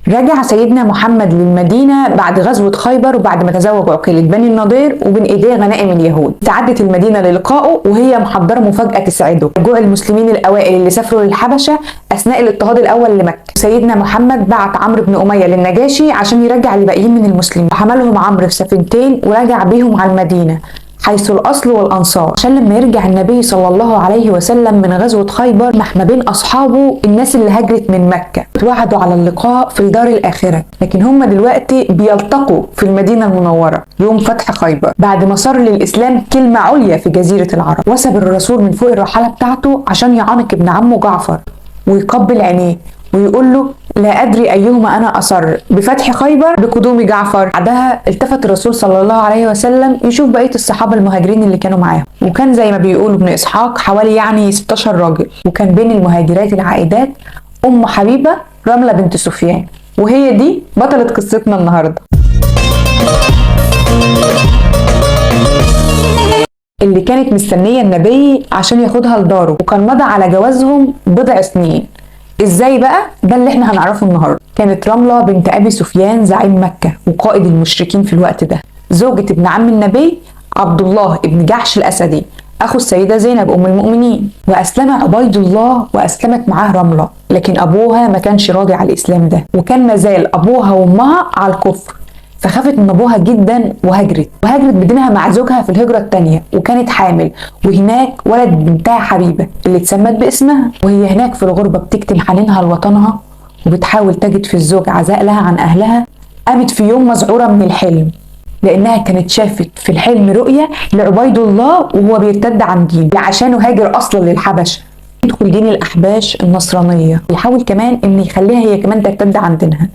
رجع سيدنا محمد للمدينة بعد غزوة خيبر وبعد ما تزوج عقيلة بني النضير وبين ايديه غنائم اليهود. تعدت المدينة للقائه وهي محضرة مفاجأة تسعده، رجوع المسلمين الأوائل اللي سافروا للحبشة أثناء الاضطهاد الأول لمكة. سيدنا محمد بعت عمرو بن أمية للنجاشي عشان يرجع الباقيين من المسلمين، وحملهم عمرو في سفينتين ورجع بيهم على المدينة حيث الأصل والأنصار، عشان لما يرجع النبي صلى الله عليه وسلم من غزوة خيبر ما بين أصحابه الناس اللي هاجرت من مكة توعدوا على اللقاء في الدار الآخرة، لكن هم دلوقتي بيلتقوا في المدينة المنورة يوم فتح خيبر بعد ما صار للإسلام كلمة عليا في جزيرة العرب. وثب الرسول من فوق الرحالة بتاعته عشان يعانق ابن عمه جعفر ويقبل عينيه ويقول له لا أدري أيهما أنا أصر بفتح خيبر بقدوم جعفر. بعدها التفت الرسول صلى الله عليه وسلم يشوف بقية الصحابة المهاجرين اللي كانوا معاه، وكان زي ما بيقولوا ابن إسحاق حوالي 16 راجل. وكان بين المهاجرات العائدات أم حبيبة رملة بنت سفيان، وهي دي بطلة قصتنا النهاردة اللي كانت مستنية النبي عشان ياخدها لداره، وكان مضى على جوازهم بضع سنين. ازاي بقى؟ ده اللي احنا هنعرفه النهارده. كانت رملة بنت ابي سفيان زعيم مكة وقائد المشركين في الوقت ده، زوجة ابن عم النبي عبد الله ابن جحش الاسدي اخو السيدة زينب ام المؤمنين. واسلم عبيد الله واسلمت معاه رملة، لكن ابوها ما كانش راضي على الاسلام ده، وكان مازال ابوها وامها على الكفر، فخافت من ابوها جدا وهاجرت بدينها مع زوجها في الهجرة الثانية، وكانت حامل، وهناك ولد بنتها حبيبة اللي اتسمت باسمها. وهي هناك في الغربة بتكتم حنينها لوطنها وبتحاول تجد في الزوج عزاء لها عن اهلها. قامت في يوم مذعورة من الحلم لانها كانت شافت في الحلم رؤية لعبيد الله وهو بيرتد عن دينه عشانه هاجر اصلا للحبشة يدخل دين الاحباش النصرانية، يحاول كمان ان يخليها هي كمان ترتد عن دينها.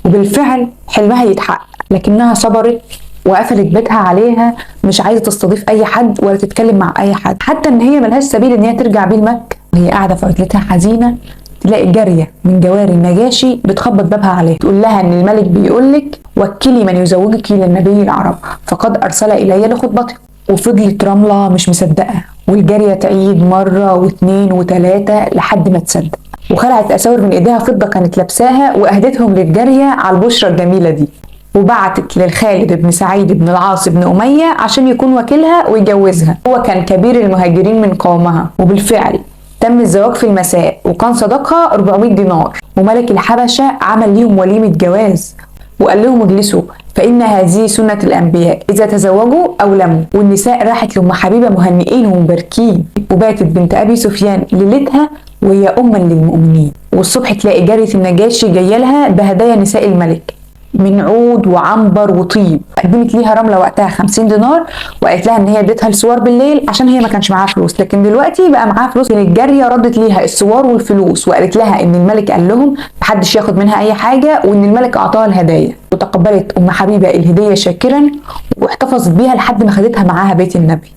وبالفعل حلمها يتحقق، لكنها صبرت وقفلت بيتها عليها، مش عايزه تستضيف اي حد ولا تتكلم مع اي حد، حتى ان هي ملهاش سبيل ان هي ترجع بيه لمكه. وهي قاعده في عزلتها حزينه تلاقي جاريه من جواري النجاشي بتخبط بابها عليها تقول لها ان الملك بيقول لك وكلي من يزوجك للنبي العرب فقد ارسل الي لخطبته. وفضلت رمله مش مصدقه، والجاريه تعيد مره واثنين وثلاثه لحد ما تصدق، وخلعت اساور من ايديها فضه كانت لابساها واهدتهم للجاريه على البشرى الجميله دي، وبعتت للخالد بن سعيد بن العاص بن أمية عشان يكون وكيلها ويجوزها. هو كان كبير المهاجرين من قومها، وبالفعل تم الزواج في المساء، وكان صداقها 400 دينار. وملك الحبشة عمل ليهم وليمة جواز وقال لهم اجلسوا فإن هذه سنة الأنبياء إذا تزوجوا أو لموا. والنساء راحت لأم حبيبة مهنئين ومباركين، وباتت بنت أبي سفيان ليلتها وهي أما للمؤمنين. والصبح تلاقي جارية النجاشي جاية لها بهدايا نساء الملك من عود وعنبر وطيب. قدمت ليها رملة وقتها 50 دينار وقالت لها ان هي اديتها السوار بالليل عشان هي ما كانش معاها فلوس، لكن دلوقتي بقى معاها فلوس. الجارية ردت ليها السوار والفلوس وقالت لها ان الملك قال لهم محدش ياخد منها اي حاجة وان الملك اعطاها الهدايا. وتقبلت ام حبيبة الهدية شاكرا واحتفظت بيها لحد ما خدتها معاها بيت النبي.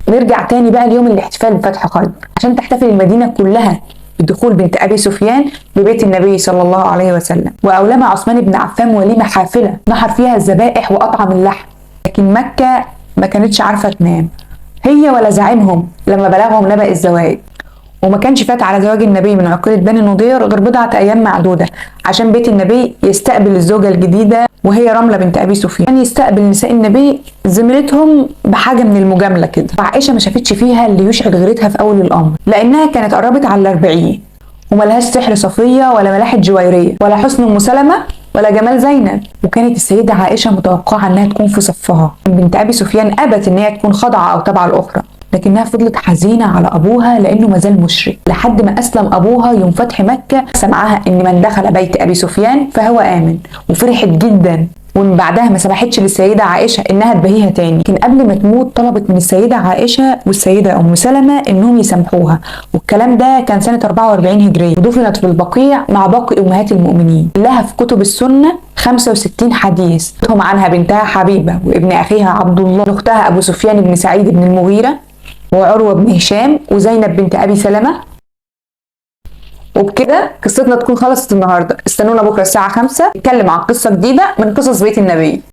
نرجع تاني بقى اليوم الاحتفال بفتح خيبر عشان تحتفل المدينة كلها بدخول بنت أبي سفيان ببيت النبي صلى الله عليه وسلم. وأولم عثمان بن عفان وليمة حافلة نحر فيها الذبائح وأطعم اللحم، لكن مكة ما كانتش عارفة تنام هي ولا زعيمهم لما بلغهم نبأ الزواج. وما كانش فات على زواج النبي من عقيلة بني النضير غير بضعة أيام معدودة عشان بيت النبي يستقبل الزوجة الجديدة وهي رملة بنت أبي سفيان. يستقبل نساء النبي زميلتهم بحاجة من المجاملة كده، وعائشة ما شافتش فيها اللي يشعل غيرتها في أول الأمر لأنها كانت قربت على 40 وملهاش سحر صفية ولا ملاحة جويرية ولا حسن أم سلمة ولا جمال زينب. وكانت السيدة عائشة متوقعة أنها تكون في صفها. بنت أبي سفيان أبت أن هي تكون خاضعة أو تابعة الأخرى، لكنها فضلت حزينة على أبوها لأنه مازال مشرك لحد ما أسلم أبوها يوم فتح مكة. سمعها إن من دخل بيت أبي سفيان فهو آمن، وفرحت جدا. ومن بعدها ما سمحتش للسيدة عائشة إنها تبهيها تاني، لكن قبل ما تموت طلبت من السيدة عائشة والسيدة أم سلمة إنهم يسامحوها. والكلام ده كان سنة 44 هجرية، ودفنت في البقيع مع باقي أمهات المؤمنين. لها في كتب السنة 65 حديث هم عنها بنتها حبيبة وابن أخيها عبد الله، أختها أبو سفيان بن سعيد بن المغيرة، وعروة بن هشام، وزينب بنت أبي سلمة. وبكده قصتنا تكون خلصت النهارده. استنونا بكره الساعة 5 نتكلم عن قصة جديدة من قصص بيت النبي.